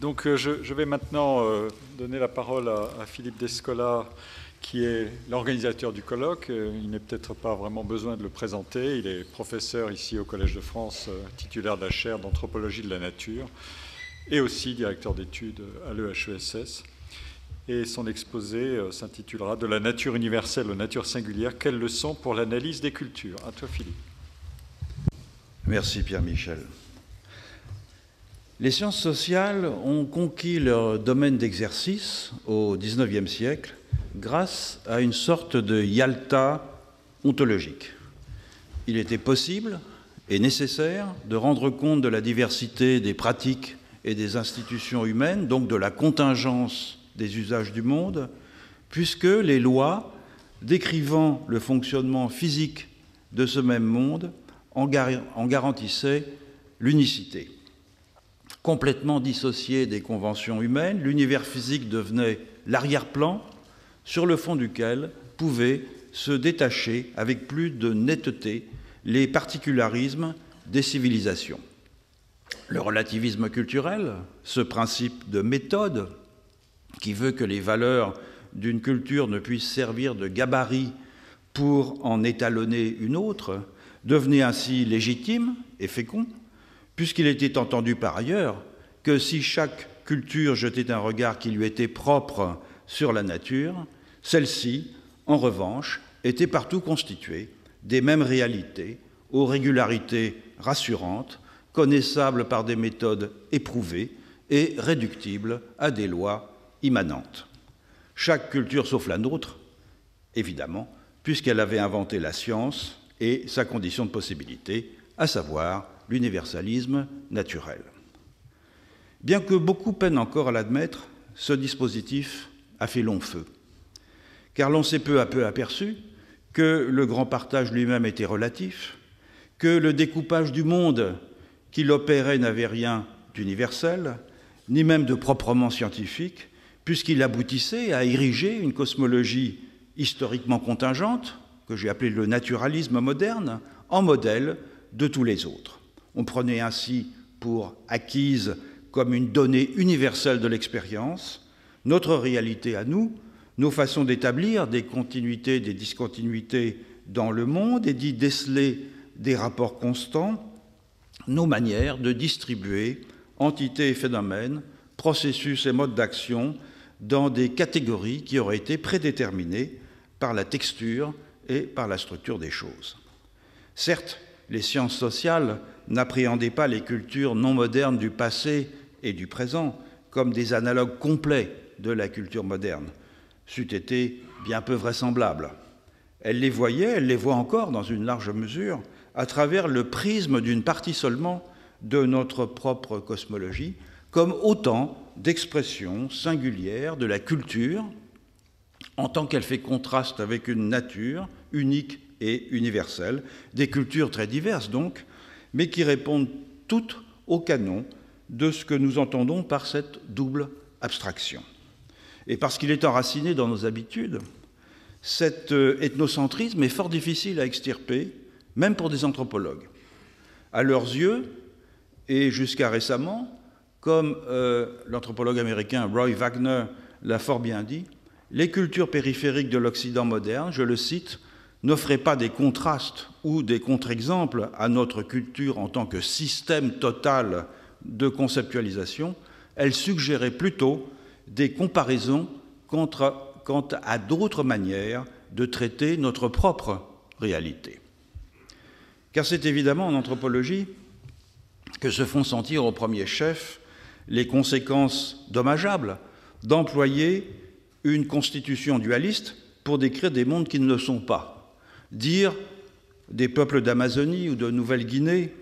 Donc je vais maintenant donner la parole à Philippe Descola, qui est l'organisateur du colloque. Il n'est peut-être pas vraiment besoin de le présenter. Il est professeur ici au Collège de France, titulaire de la chaire d'anthropologie de la nature, et aussi directeur d'études à l'EHESS. Et son exposé s'intitulera « De la nature universelle aux natures singulières, quelles leçons pour l'analyse des cultures ?» À toi, Philippe. Merci, Pierre-Michel. Les sciences sociales ont conquis leur domaine d'exercice au XIXe siècle grâce à une sorte de Yalta ontologique. Il était possible et nécessaire de rendre compte de la diversité des pratiques et des institutions humaines, donc de la contingence des usages du monde, puisque les lois décrivant le fonctionnement physique de ce même monde en garantissaient l'unicité. Complètement dissocié des conventions humaines, l'univers physique devenait l'arrière-plan sur le fond duquel pouvaient se détacher avec plus de netteté les particularismes des civilisations. Le relativisme culturel, ce principe de méthode qui veut que les valeurs d'une culture ne puissent servir de gabarit pour en étalonner une autre, devenait ainsi légitime et fécond, puisqu'il était entendu par ailleurs que si chaque culture jetait un regard qui lui était propre sur la nature, celle-ci, en revanche, était partout constituée des mêmes réalités, aux régularités rassurantes, connaissables par des méthodes éprouvées et réductibles à des lois immanentes. Chaque culture sauf la nôtre, évidemment, puisqu'elle avait inventé la science et sa condition de possibilité, à savoir l'universalisme naturel. Bien que beaucoup peinent encore à l'admettre, ce dispositif a fait long feu, car l'on s'est peu à peu aperçu que le grand partage lui-même était relatif, que le découpage du monde qu'il opérait n'avait rien d'universel, ni même de proprement scientifique, puisqu'il aboutissait à ériger une cosmologie historiquement contingente, que j'ai appelée le naturalisme moderne, en modèle de tous les autres. On prenait ainsi pour acquise comme une donnée universelle de l'expérience notre réalité à nous, nos façons d'établir des continuités, des discontinuités dans le monde et d'y déceler des rapports constants, nos manières de distribuer entités et phénomènes, processus et modes d'action dans des catégories qui auraient été prédéterminées par la texture et par la structure des choses. Certes, les sciences sociales n'appréhendaient pas les cultures non modernes du passé et du présent comme des analogues complets de la culture moderne. C'eût été bien peu vraisemblable. Elles les voyaient, elles les voient encore dans une large mesure, à travers le prisme d'une partie seulement de notre propre cosmologie, comme autant d'expressions singulières de la culture, en tant qu'elle fait contraste avec une nature unique et universelle, des cultures très diverses donc, mais qui répondent toutes au canon de ce que nous entendons par cette double abstraction. Et parce qu'il est enraciné dans nos habitudes, cet ethnocentrisme est fort difficile à extirper, même pour des anthropologues. À leurs yeux, et jusqu'à récemment, comme l'anthropologue américain Roy Wagner l'a fort bien dit, les cultures périphériques de l'Occident moderne, je le cite, n'offraient pas des contrastes ou des contre-exemples à notre culture en tant que système total de conceptualisation, elles suggéraient plutôt des comparaisons quant à d'autres manières de traiter notre propre réalité. Car c'est évidemment en anthropologie que se font sentir au premier chef les conséquences dommageables d'employer une constitution dualiste pour décrire des mondes qui ne le sont pas. Dire des peuples d'Amazonie ou de Nouvelle-Guinée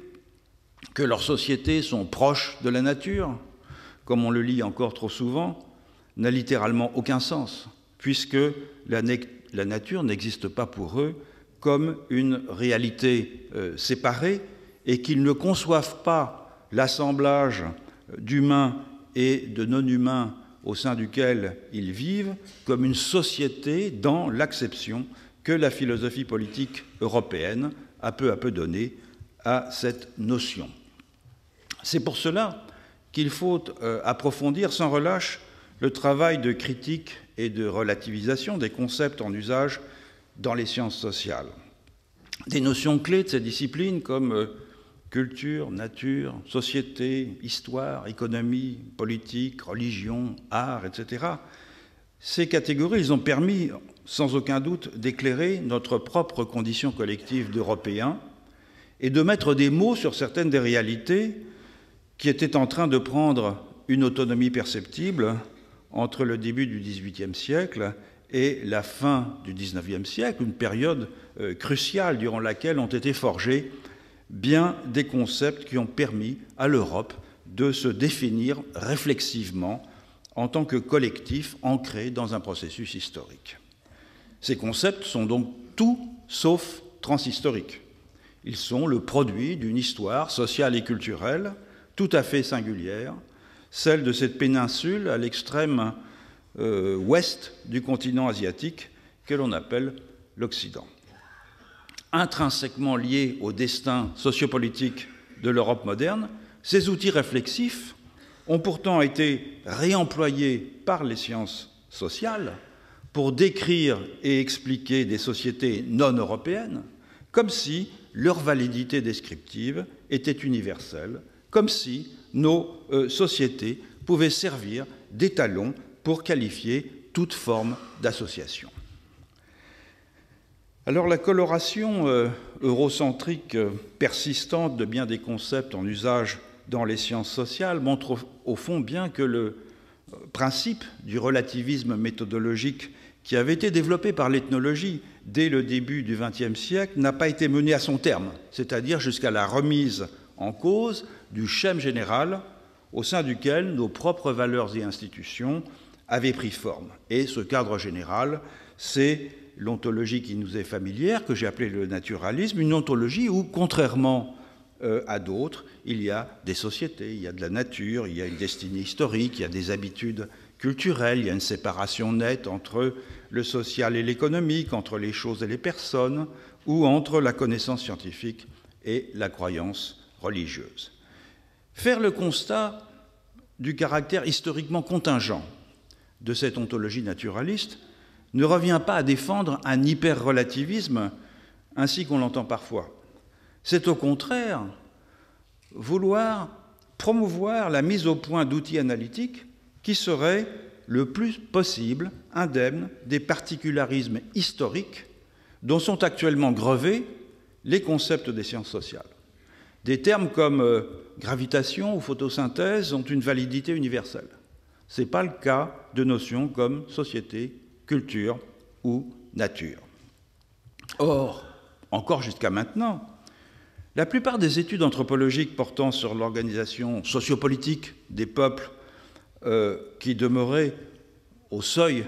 que leurs sociétés sont proches de la nature, comme on le lit encore trop souvent, n'a littéralement aucun sens, puisque la nature n'existe pas pour eux comme une réalité séparée et qu'ils ne conçoivent pas l'assemblage d'humains et de non-humains au sein duquel ils vivent comme une société dans l'acception que la philosophie politique européenne a peu à peu donnée à cette notion. C'est pour cela qu'il faut approfondir sans relâche le travail de critique et de relativisation des concepts en usage dans les sciences sociales. Des notions clés de ces disciplines comme culture, nature, société, histoire, économie, politique, religion, art, etc. Ces catégories, ils ont permis, sans aucun doute, d'éclairer notre propre condition collective d'Européens et de mettre des mots sur certaines des réalités qui étaient en train de prendre une autonomie perceptible entre le début du XVIIIe siècle et la fin du XIXe siècle, une période cruciale durant laquelle ont été forgés bien des concepts qui ont permis à l'Europe de se définir réflexivement en tant que collectif ancré dans un processus historique. Ces concepts sont donc tout sauf transhistoriques. Ils sont le produit d'une histoire sociale et culturelle tout à fait singulière, celle de cette péninsule à l'extrême ouest du continent asiatique que l'on appelle l'Occident. Intrinsèquement liés au destin sociopolitique de l'Europe moderne, ces outils réflexifs ont pourtant été réemployés par les sciences sociales pour décrire et expliquer des sociétés non européennes, comme si leur validité descriptive était universelle, comme si nos sociétés pouvaient servir d'étalon pour qualifier toute forme d'association. Alors la coloration eurocentrique persistante de bien des concepts en usage dans les sciences sociales montre au fond bien que le principe du relativisme méthodologique qui avait été développé par l'ethnologie dès le début du XXe siècle n'a pas été mené à son terme, c'est-à-dire jusqu'à la remise en cause du schème général au sein duquel nos propres valeurs et institutions avaient pris forme. Et ce cadre général, c'est l'ontologie qui nous est familière, que j'ai appelée le naturalisme, une ontologie où, contrairement à d'autres, il y a des sociétés, il y a de la nature, il y a une destinée historique, il y a des habitudes culturelles, il y a une séparation nette entre le social et l'économique, entre les choses et les personnes, ou entre la connaissance scientifique et la croyance religieuse. Faire le constat du caractère historiquement contingent de cette ontologie naturaliste ne revient pas à défendre un hyper-relativisme ainsi qu'on l'entend parfois. C'est au contraire vouloir promouvoir la mise au point d'outils analytiques qui seraient le plus possible indemnes des particularismes historiques dont sont actuellement grevés les concepts des sciences sociales. Des termes comme gravitation ou photosynthèse ont une validité universelle. Ce n'est pas le cas de notions comme société, culture ou nature. Or, encore jusqu'à maintenant, la plupart des études anthropologiques portant sur l'organisation sociopolitique des peuples qui demeuraient au seuil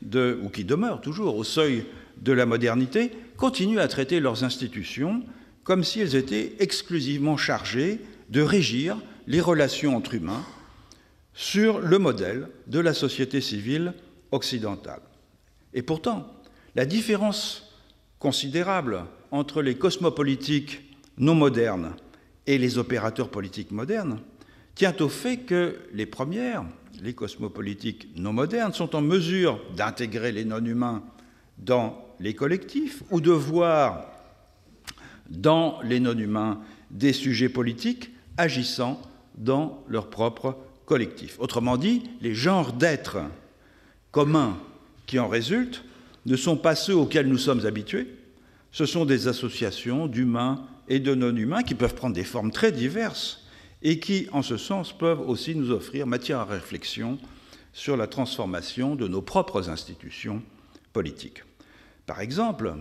ou qui demeurent toujours au seuil de la modernité continuent à traiter leurs institutions comme si elles étaient exclusivement chargées de régir les relations entre humains sur le modèle de la société civile occidentale. Et pourtant, la différence considérable entre les cosmopolitiques non modernes et les opérateurs politiques modernes tient au fait que les premières, les cosmopolitiques non modernes, sont en mesure d'intégrer les non-humains dans les collectifs ou de voir dans les non-humains des sujets politiques agissant dans leur propre collectif. Autrement dit, les genres d'êtres communs qui en résultent ne sont pas ceux auxquels nous sommes habitués, ce sont des associations d'humains et de non-humains qui peuvent prendre des formes très diverses et qui, en ce sens, peuvent aussi nous offrir matière à réflexion sur la transformation de nos propres institutions politiques. Par exemple,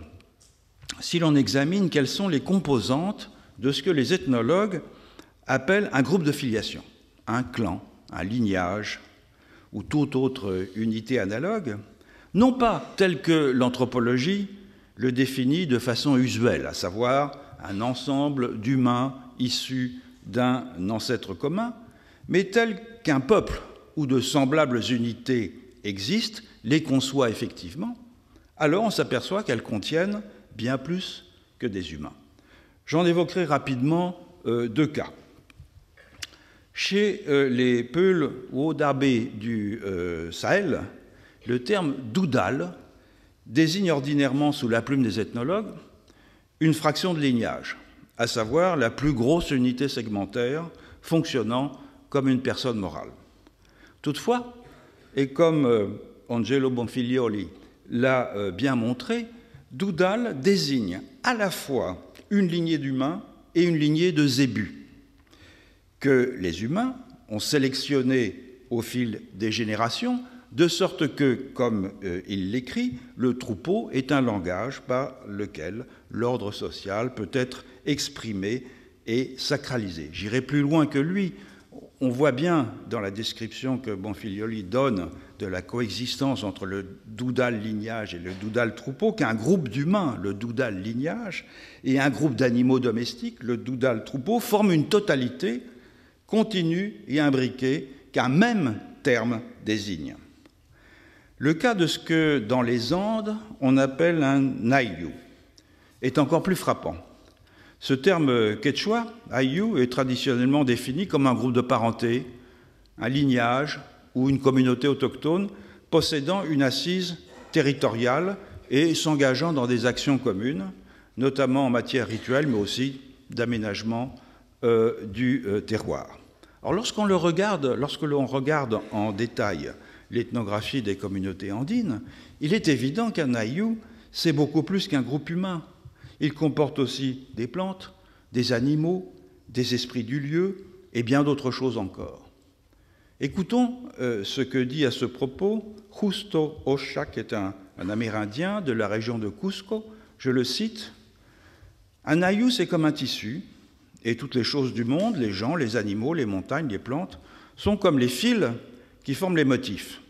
si l'on examine quelles sont les composantes de ce que les ethnologues appellent un groupe de filiation, un clan, un lignage ou toute autre unité analogue, non pas tel que l'anthropologie le définit de façon usuelle, à savoir un ensemble d'humains issus d'un ancêtre commun, mais tel qu'un peuple où de semblables unités existent, les conçoit effectivement, alors on s'aperçoit qu'elles contiennent bien plus que des humains. J'en évoquerai rapidement deux cas. Chez les Peuls ou Odarbé du Sahel, le terme doudal désigne ordinairement, sous la plume des ethnologues, une fraction de lignage, à savoir la plus grosse unité segmentaire fonctionnant comme une personne morale. Toutefois, et comme Angelo Bonfiglioli l'a bien montré, doudal désigne à la fois une lignée d'humains et une lignée de zébus, que les humains ont sélectionné au fil des générations, de sorte que, comme il l'écrit, le troupeau est un langage par lequel l'ordre social peut être exprimé et sacralisé. J'irai plus loin que lui. On voit bien dans la description que Bonfiglioli donne de la coexistence entre le doudal lignage et le doudal troupeau qu'un groupe d'humains, le doudal lignage, et un groupe d'animaux domestiques, le doudal troupeau, forment une totalité continue et imbriquée qu'un même terme désigne. Le cas de ce que dans les Andes on appelle un ayllu est encore plus frappant. Ce terme quechua, ayllu, est traditionnellement défini comme un groupe de parenté, un lignage ou une communauté autochtone possédant une assise territoriale et s'engageant dans des actions communes, notamment en matière rituelle, mais aussi d'aménagement du terroir. Alors lorsque l'on regarde en détail l'ethnographie des communautés andines, il est évident qu'un ayllu, c'est beaucoup plus qu'un groupe humain. Il comporte aussi des plantes, des animaux, des esprits du lieu et bien d'autres choses encore. Écoutons ce que dit à ce propos Justo Ocha, qui est un Amérindien de la région de Cusco. Je le cite: « Un ayllu, c'est comme un tissu, et toutes les choses du monde, les gens, les animaux, les montagnes, les plantes, sont comme les fils qui forment les motifs.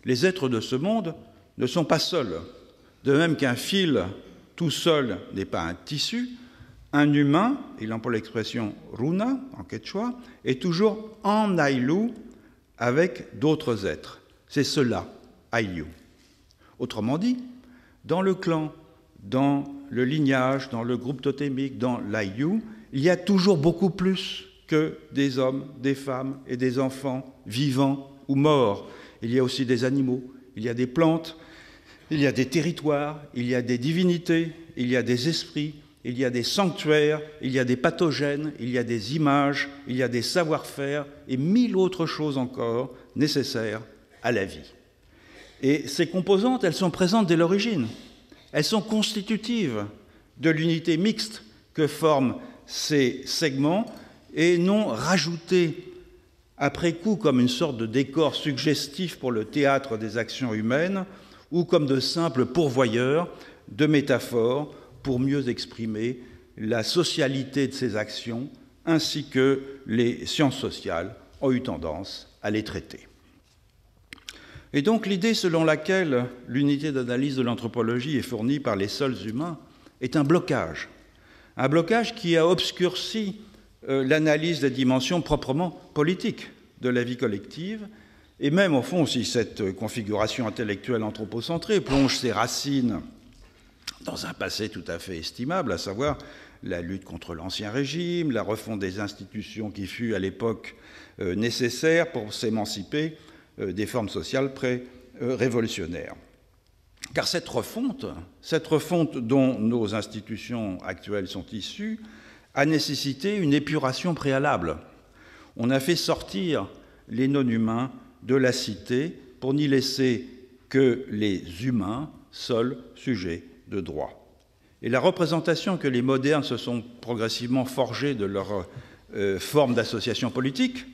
Les êtres de ce monde ne sont pas seuls, de même qu'un fil tout seul n'est pas un tissu. Un humain, il emploie l'expression runa en quechua, est toujours en ayllu avec d'autres êtres. C'est cela, ayllu. Autrement dit, dans le clan, dans le lignage, dans le groupe totémique, dans l'ayllu, il y a toujours beaucoup plus que des hommes, des femmes et des enfants vivants ou morts. Il y a aussi des animaux, il y a des plantes, il y a des territoires, il y a des divinités, il y a des esprits, il y a des sanctuaires, il y a des pathogènes, il y a des images, il y a des savoir-faire et mille autres choses encore nécessaires à la vie. Et ces composantes, elles sont présentes dès l'origine. Elles sont constitutives de l'unité mixte que forment ces segments et non rajoutées après coup comme une sorte de décor suggestif pour le théâtre des actions humaines ou comme de simples pourvoyeurs de métaphores pour mieux exprimer la socialité de ces actions ainsi que les sciences sociales ont eu tendance à les traiter. Et donc l'idée selon laquelle l'unité d'analyse de l'anthropologie est fournie par les seuls humains est un blocage qui a obscurci l'analyse des dimensions proprement politiques de la vie collective, et même au fond, si cette configuration intellectuelle anthropocentrée plonge ses racines dans un passé tout à fait estimable, à savoir la lutte contre l'Ancien Régime, la refonte des institutions qui fut à l'époque nécessaire pour s'émanciper des formes sociales pré-révolutionnaires. Car cette refonte dont nos institutions actuelles sont issues a nécessité une épuration préalable. On a fait sortir les non-humains de la cité pour n'y laisser que les humains, seuls sujets de droit. Et la représentation que les modernes se sont progressivement forgée de leur forme d'association politique,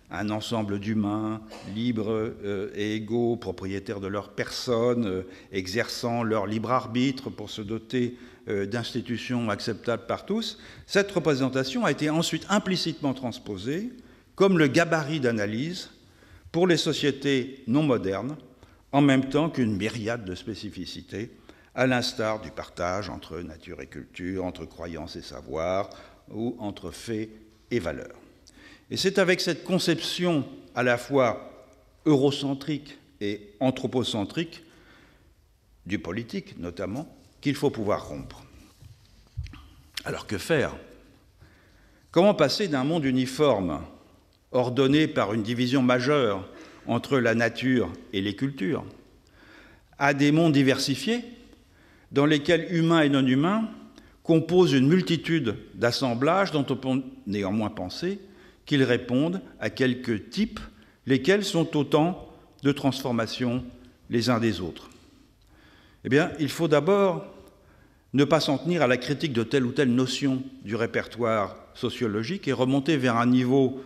un ensemble d'humains libres et égaux, propriétaires de leur personne, exerçant leur libre arbitre pour se doter d'institutions acceptables par tous, cette représentation a été ensuite implicitement transposée comme le gabarit d'analyse pour les sociétés non modernes, en même temps qu'une myriade de spécificités, à l'instar du partage entre nature et culture, entre croyances et savoir, ou entre faits et valeurs. Et c'est avec cette conception à la fois eurocentrique et anthropocentrique, du politique notamment, qu'il faut pouvoir rompre. Alors que faire? Comment passer d'un monde uniforme ordonné par une division majeure entre la nature et les cultures, à des mondes diversifiés dans lesquels humains et non-humains composent une multitude d'assemblages dont on peut néanmoins penser qu'ils répondent à quelques types, lesquels sont autant de transformations les uns des autres. Eh bien, il faut d'abord ne pas s'en tenir à la critique de telle ou telle notion du répertoire sociologique et remonter vers un niveau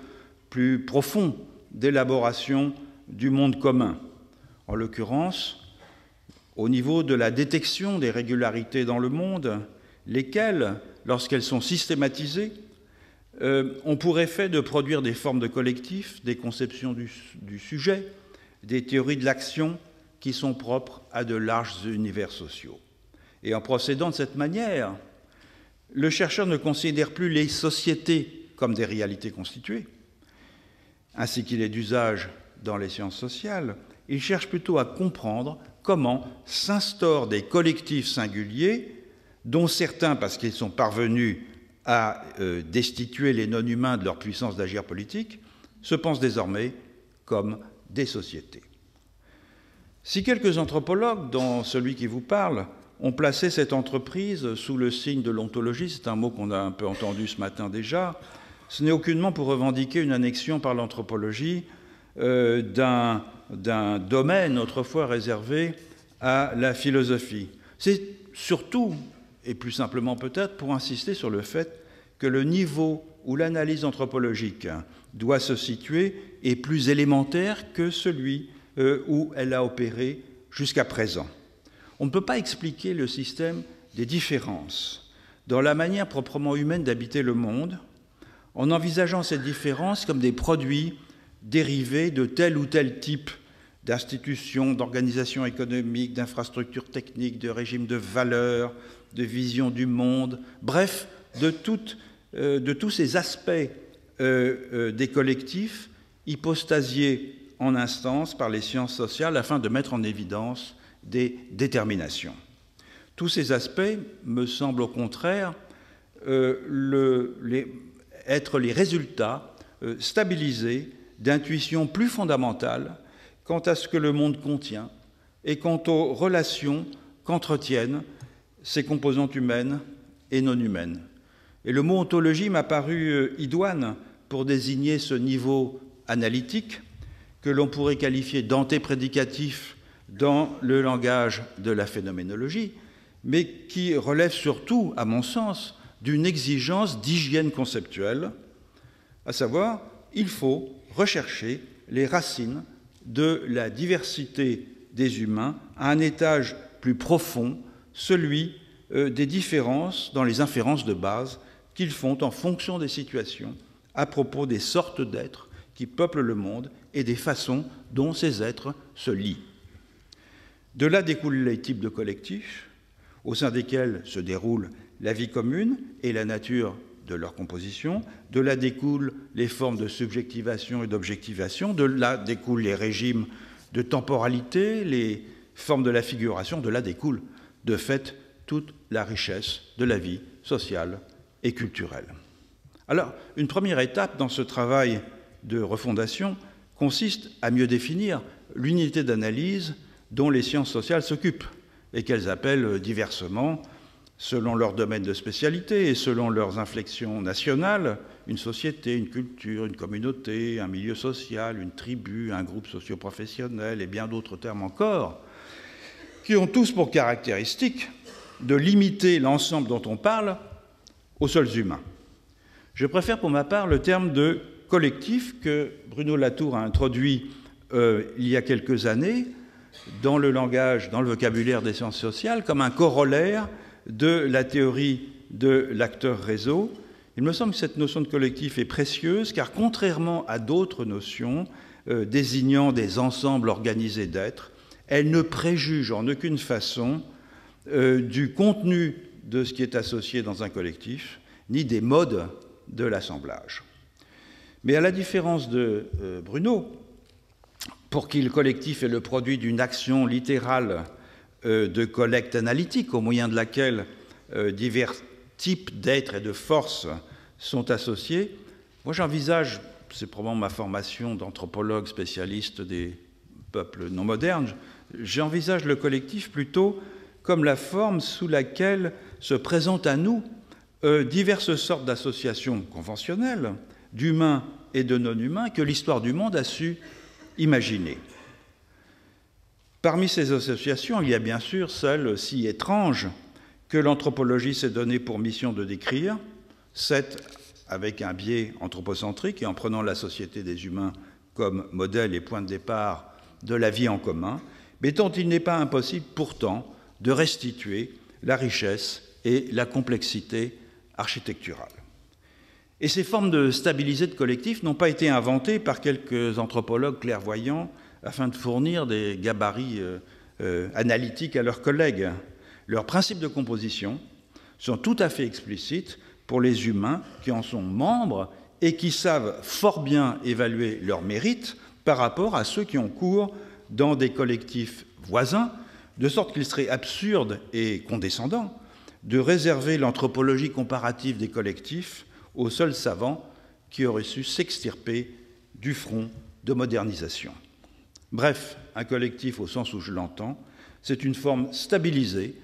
plus profond d'élaboration du monde commun, en l'occurrence au niveau de la détection des régularités dans le monde, lesquelles, lorsqu'elles sont systématisées, ont pour effet de produire des formes de collectif, des conceptions du sujet, des théories de l'action qui sont propres à de larges univers sociaux. Et en procédant de cette manière, le chercheur ne considère plus les sociétés comme des réalités constituées, ainsi qu'il est d'usage dans les sciences sociales. Il cherche plutôt à comprendre comment s'instaurent des collectifs singuliers, dont certains, parce qu'ils sont parvenus à destituer les non-humains de leur puissance d'agir politique, se pensent désormais comme des sociétés. Si quelques anthropologues, dont celui qui vous parle, ont placé cette entreprise sous le signe de l'ontologie, c'est un mot qu'on a un peu entendu ce matin déjà, ce n'est aucunement pour revendiquer une annexion par l'anthropologie d'un domaine autrefois réservé à la philosophie. C'est surtout, et plus simplement peut-être, pour insister sur le fait que le niveau où l'analyse anthropologique doit se situer est plus élémentaire que celui où elle a opéré jusqu'à présent. On ne peut pas expliquer le système des différences dans la manière proprement humaine d'habiter le monde en envisageant ces différences comme des produits dérivés de tel ou tel type d'institutions, d'organisations économiques, d'infrastructures techniques, de régimes de valeurs, de vision du monde, bref, de tous ces aspects des collectifs hypostasiés en instance par les sciences sociales afin de mettre en évidence des déterminations. Tous ces aspects me semblent au contraire être les résultats stabilisés d'intuitions plus fondamentales quant à ce que le monde contient et quant aux relations qu'entretiennent ses composantes humaines et non humaines. Et le mot ontologie m'a paru idoine pour désigner ce niveau analytique que l'on pourrait qualifier d'antéprédicatif dans le langage de la phénoménologie, mais qui relève surtout, à mon sens, d'une exigence d'hygiène conceptuelle, à savoir, il faut rechercher les racines de la diversité des humains à un étage plus profond, celui des différences dans les inférences de base qu'ils font en fonction des situations à propos des sortes d'êtres qui peuplent le monde et des façons dont ces êtres se lient. De là découlent les types de collectifs au sein desquels se déroule la vie commune et la nature de leur composition. De là découlent les formes de subjectivation et d'objectivation. De là découlent les régimes de temporalité, les formes de la figuration. De là découle, de fait, toute la richesse de la vie sociale et culturelle. Alors, une première étape dans ce travail de refondation consiste à mieux définir l'unité d'analyse dont les sciences sociales s'occupent et qu'elles appellent diversement, selon leur domaine de spécialité et selon leurs inflexions nationales, une société, une culture, une communauté, un milieu social, une tribu, un groupe socio-professionnel et bien d'autres termes encore, qui ont tous pour caractéristique de limiter l'ensemble dont on parle aux seuls humains. Je préfère pour ma part le terme de collectif que Bruno Latour a introduit il y a quelques années dans le langage, dans le vocabulaire des sciences sociales, comme un corollaire de la théorie de l'acteur-réseau. Il me semble que cette notion de collectif est précieuse, car contrairement à d'autres notions désignant des ensembles organisés d'êtres, elle ne préjuge en aucune façon du contenu de ce qui est associé dans un collectif, ni des modes de l'assemblage. Mais à la différence de Bruno, pour qui le collectif est le produit d'une action littérale de collecte analytique, au moyen de laquelle divers types d'êtres et de forces sont associés, moi j'envisage c'est probablement ma formation d'anthropologue spécialiste des peuples non modernes, j'envisage le collectif plutôt comme la forme sous laquelle se présentent à nous diverses sortes d'associations conventionnelles, d'humains et de non-humains, que l'histoire du monde a su imaginer. Parmi ces associations, il y a bien sûr celles si étranges que l'anthropologie s'est donnée pour mission de décrire, cette avec un biais anthropocentrique et en prenant la société des humains comme modèle et point de départ de la vie en commun, mais dont il n'est pas impossible pourtant de restituer la richesse et la complexité architecturale. Et ces formes de stabilisés de collectifs n'ont pas été inventées par quelques anthropologues clairvoyants afin de fournir des gabarits analytiques à leurs collègues. Leurs principes de composition sont tout à fait explicites pour les humains qui en sont membres et qui savent fort bien évaluer leurs mérites par rapport à ceux qui ont cours dans des collectifs voisins, de sorte qu'il serait absurde et condescendant de réserver l'anthropologie comparative des collectifs aux seuls savants qui auraient su s'extirper du front de modernisation. Bref, un collectif au sens où je l'entends, c'est une forme stabilisée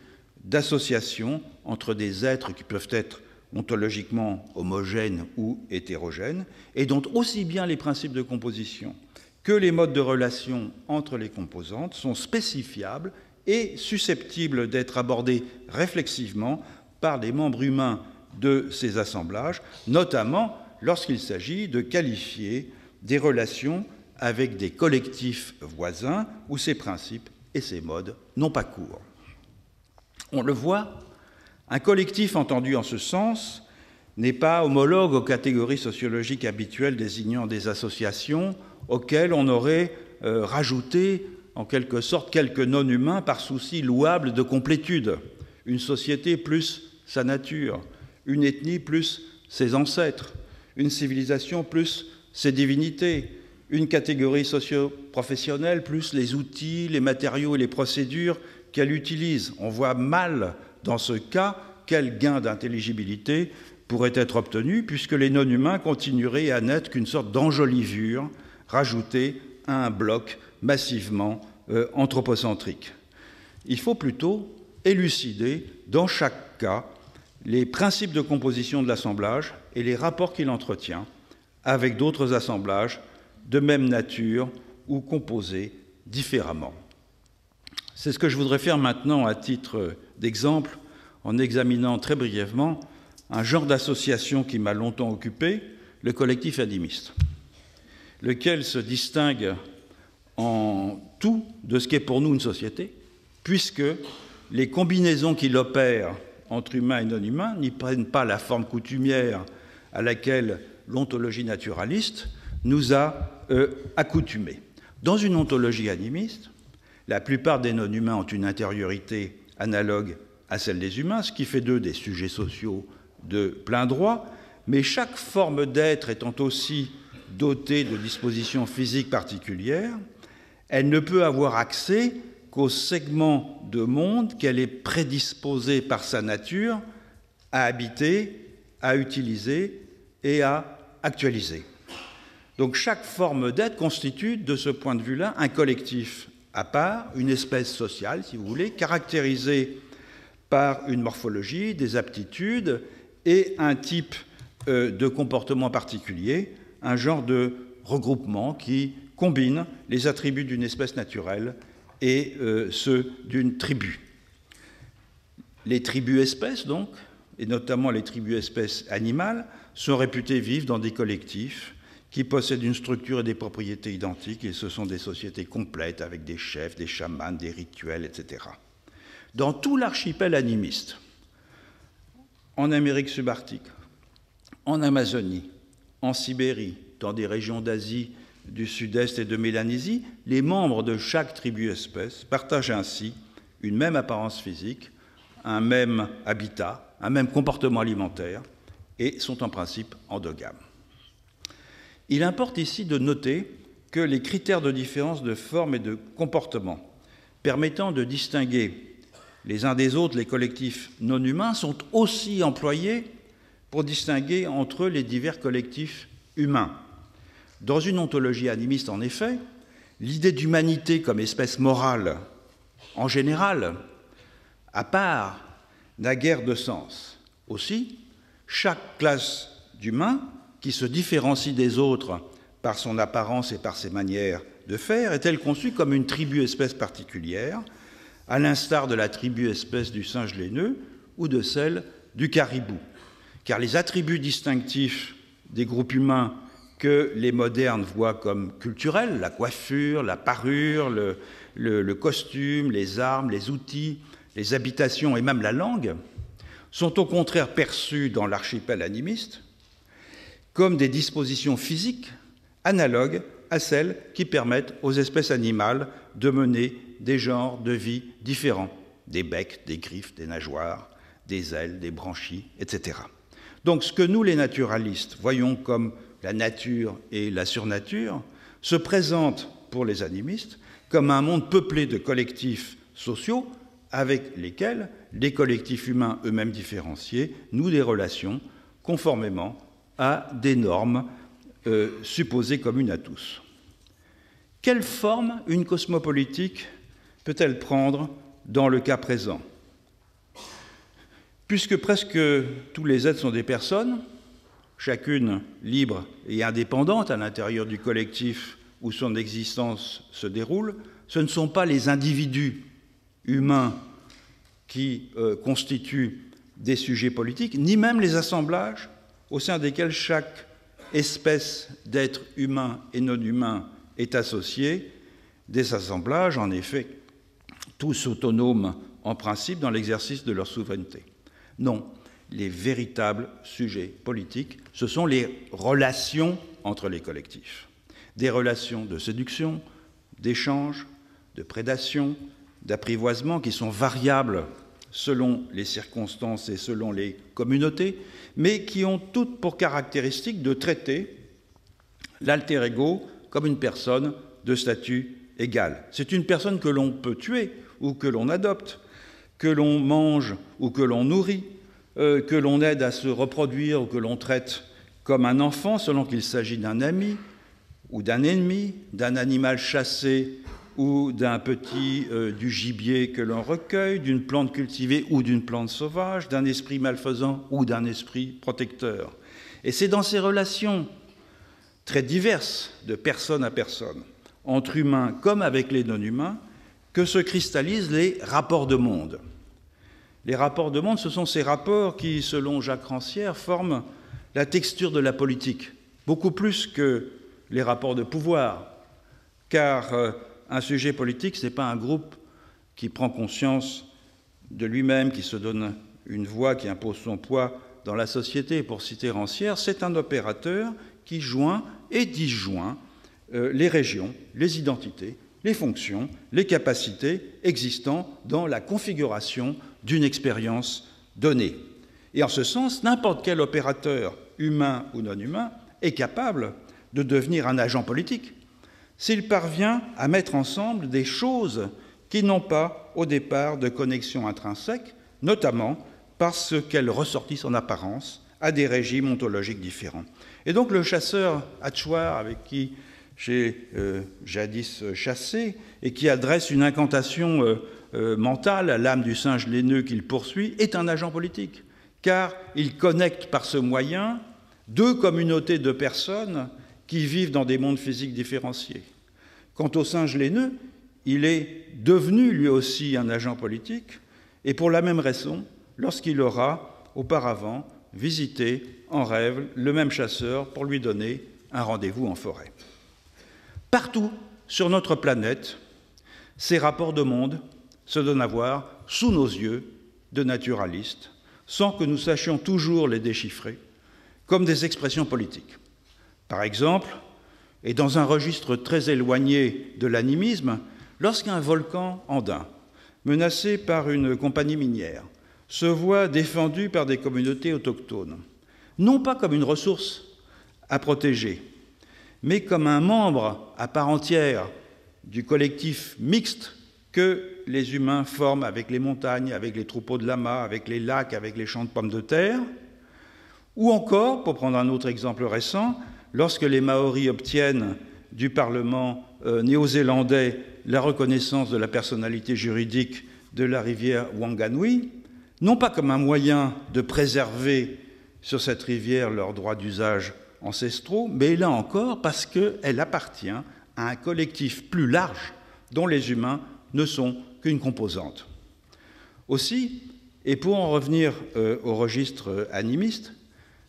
d'association entre des êtres qui peuvent être ontologiquement homogènes ou hétérogènes, et dont aussi bien les principes de composition que les modes de relation entre les composantes sont spécifiables et susceptibles d'être abordés réflexivement par les membres humains de ces assemblages, notamment lorsqu'il s'agit de qualifier des relations avec des collectifs voisins où ces principes et ces modes n'ont pas cours. On le voit, un collectif entendu en ce sens n'est pas homologue aux catégories sociologiques habituelles désignant des associations auxquelles on aurait rajouté en quelque sorte quelques non-humains par souci louable de complétude. Une société plus sa nature, une ethnie plus ses ancêtres, une civilisation plus ses divinités, une catégorie socio-professionnelle plus les outils, les matériaux et les procédures qu'elle utilise. On voit mal, dans ce cas, quel gain d'intelligibilité pourrait être obtenu, puisque les non-humains continueraient à n'être qu'une sorte d'enjolivure rajoutée à un bloc massivement anthropocentrique. Il faut plutôt élucider, dans chaque cas, les principes de composition de l'assemblage et les rapports qu'il entretient avec d'autres assemblages de même nature ou composés différemment. C'est ce que je voudrais faire maintenant à titre d'exemple, en examinant très brièvement un genre d'association qui m'a longtemps occupé, le collectif animiste, lequel se distingue en tout de ce qu'est pour nous une société, puisque les combinaisons qu'il opère entre humains et non-humains n'y prennent pas la forme coutumière à laquelle l'ontologie naturaliste nous a accoutumés. Dans une ontologie animiste, la plupart des non-humains ont une intériorité analogue à celle des humains, ce qui fait d'eux des sujets sociaux de plein droit, mais chaque forme d'être étant aussi dotée de dispositions physiques particulières, elle ne peut avoir accès qu'aux segments de monde qu'elle est prédisposée par sa nature à habiter, à utiliser et à actualiser. Donc chaque forme d'être constitue, de ce point de vue-là, un collectif à part, une espèce sociale, si vous voulez, caractérisée par une morphologie, des aptitudes et un type de comportement particulier, un genre de regroupement qui combine les attributs d'une espèce naturelle et ceux d'une tribu. Les tribus-espèces, donc, et notamment les tribus-espèces animales, sont réputées vivre dans des collectifs qui possèdent une structure et des propriétés identiques, et ce sont des sociétés complètes avec des chefs, des chamans, des rituels, etc. Dans tout l'archipel animiste, en Amérique subarctique, en Amazonie, en Sibérie, dans des régions d'Asie du Sud-Est et de Mélanésie, les membres de chaque tribu-espèce partagent ainsi une même apparence physique, un même habitat, un même comportement alimentaire et sont en principe endogames. Il importe ici de noter que les critères de différence de forme et de comportement permettant de distinguer les uns des autres les collectifs non humains sont aussi employés pour distinguer entre eux les divers collectifs humains. Dans une ontologie animiste, en effet, l'idée d'humanité comme espèce morale, en général, à part, n'a guère de sens. Aussi, chaque classe d'humains qui se différencie des autres par son apparence et par ses manières de faire est-elle conçue comme une tribu-espèce particulière, à l'instar de la tribu-espèce du singe laineux ou de celle du caribou. Car les attributs distinctifs des groupes humains que les modernes voient comme culturels, la coiffure, la parure, le costume, les armes, les outils, les habitations et même la langue, sont au contraire perçus dans l'archipel animiste comme des dispositions physiques analogues à celles qui permettent aux espèces animales de mener des genres de vie différents, des becs, des griffes, des nageoires, des ailes, des branchies, etc. Donc ce que nous, les naturalistes, voyons comme la nature et la surnature, se présente pour les animistes comme un monde peuplé de collectifs sociaux avec lesquels les collectifs humains eux-mêmes différenciés nouent des relations conformément à des normes supposées communes à tous. Quelle forme une cosmopolitique peut-elle prendre dans le cas présent? Puisque presque tous les êtres sont des personnes, chacune libre et indépendante à l'intérieur du collectif où son existence se déroule, ce ne sont pas les individus humains qui constituent des sujets politiques, ni même les assemblages au sein desquels chaque espèce d'être humain et non humain est associée, des assemblages, en effet, tous autonomes en principe dans l'exercice de leur souveraineté. Non, les véritables sujets politiques, ce sont les relations entre les collectifs. Des relations de séduction, d'échange, de prédation, d'apprivoisement qui sont variables selon les circonstances et selon les communautés, mais qui ont toutes pour caractéristique de traiter l'alter ego comme une personne de statut égal. C'est une personne que l'on peut tuer ou que l'on adopte, que l'on mange ou que l'on nourrit, que l'on aide à se reproduire ou que l'on traite comme un enfant selon qu'il s'agit d'un ami ou d'un ennemi, d'un animal chassé ou d'un petit du gibier que l'on recueille, d'une plante cultivée ou d'une plante sauvage, d'un esprit malfaisant ou d'un esprit protecteur. Et c'est dans ces relations très diverses de personne à personne, entre humains comme avec les non-humains, que se cristallisent les rapports de monde. Les rapports de monde, ce sont ces rapports qui, selon Jacques Rancière, forment la texture de la politique, beaucoup plus que les rapports de pouvoir, car un sujet politique, ce n'est pas un groupe qui prend conscience de lui-même, qui se donne une voix, qui impose son poids dans la société. Pour citer Rancière, c'est un opérateur qui joint et disjoint les régions, les identités, les fonctions, les capacités existant dans la configuration d'une expérience donnée. Et en ce sens, n'importe quel opérateur, humain ou non humain, est capable de devenir un agent politique s'il parvient à mettre ensemble des choses qui n'ont pas au départ de connexion intrinsèque, notamment parce qu'elles ressortissent en apparence à des régimes ontologiques différents. Et donc le chasseur Hatchwar, avec qui j'ai jadis chassé, et qui adresse une incantation mentale à l'âme du singe laineux qu'il poursuit, est un agent politique, car il connecte par ce moyen deux communautés de personnes qui vivent dans des mondes physiques différenciés. Quant au singe laineux, il est devenu lui aussi un agent politique, et pour la même raison, lorsqu'il aura auparavant visité en rêve le même chasseur pour lui donner un rendez-vous en forêt. Partout sur notre planète, ces rapports de monde se donnent à voir sous nos yeux de naturalistes, sans que nous sachions toujours les déchiffrer, comme des expressions politiques. Par exemple, et dans un registre très éloigné de l'animisme, lorsqu'un volcan andin, menacé par une compagnie minière, se voit défendu par des communautés autochtones, non pas comme une ressource à protéger, mais comme un membre à part entière du collectif mixte que les humains forment avec les montagnes, avec les troupeaux de lamas, avec les lacs, avec les champs de pommes de terre, ou encore, pour prendre un autre exemple récent, lorsque les Maoris obtiennent du Parlement néo-zélandais la reconnaissance de la personnalité juridique de la rivière Wanganui, non pas comme un moyen de préserver sur cette rivière leurs droits d'usage ancestraux, mais là encore parce qu'elle appartient à un collectif plus large dont les humains ne sont qu'une composante. Aussi, et pour en revenir au registre animiste,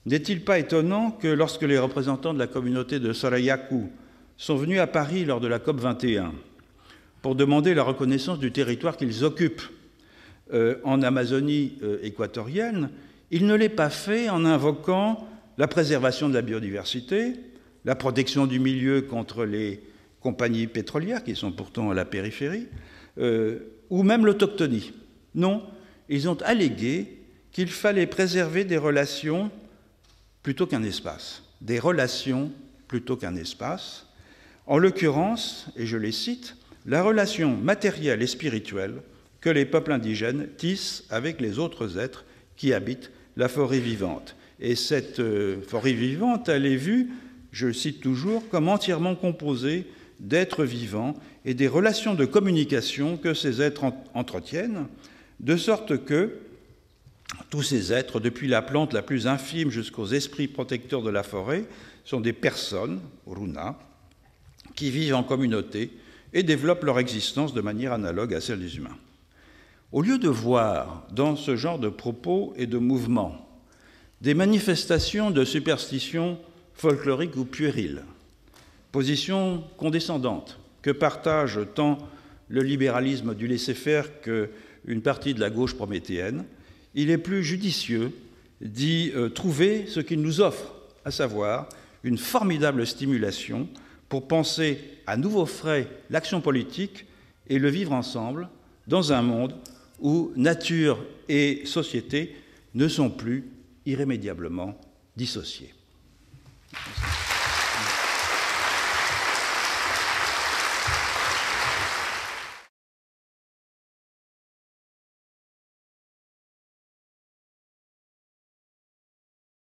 n'est-il pas étonnant que lorsque les représentants de la communauté de Sarayaku sont venus à Paris lors de la COP 21 pour demander la reconnaissance du territoire qu'ils occupent en Amazonie équatorienne, ils ne l'aient pas fait en invoquant la préservation de la biodiversité, la protection du milieu contre les compagnies pétrolières, qui sont pourtant à la périphérie, ou même l'autochtonie. Non, ils ont allégué qu'il fallait préserver des relations plutôt qu'un espace. Des relations plutôt qu'un espace. En l'occurrence, et je les cite, la relation matérielle et spirituelle que les peuples indigènes tissent avec les autres êtres qui habitent la forêt vivante. Et cette forêt vivante, elle est vue, je le cite toujours, comme entièrement composée d'êtres vivants et des relations de communication que ces êtres entretiennent, de sorte que tous ces êtres, depuis la plante la plus infime jusqu'aux esprits protecteurs de la forêt, sont des personnes, runa, qui vivent en communauté et développent leur existence de manière analogue à celle des humains. Au lieu de voir dans ce genre de propos et de mouvements des manifestations de superstitions folkloriques ou puériles, position condescendante que partagent tant le libéralisme du laisser-faire qu'une partie de la gauche prométhéenne, il est plus judicieux d'y trouver ce qu'il nous offre, à savoir une formidable stimulation pour penser à nouveau frais l'action politique et le vivre ensemble dans un monde où nature et société ne sont plus irrémédiablement dissociées. Merci.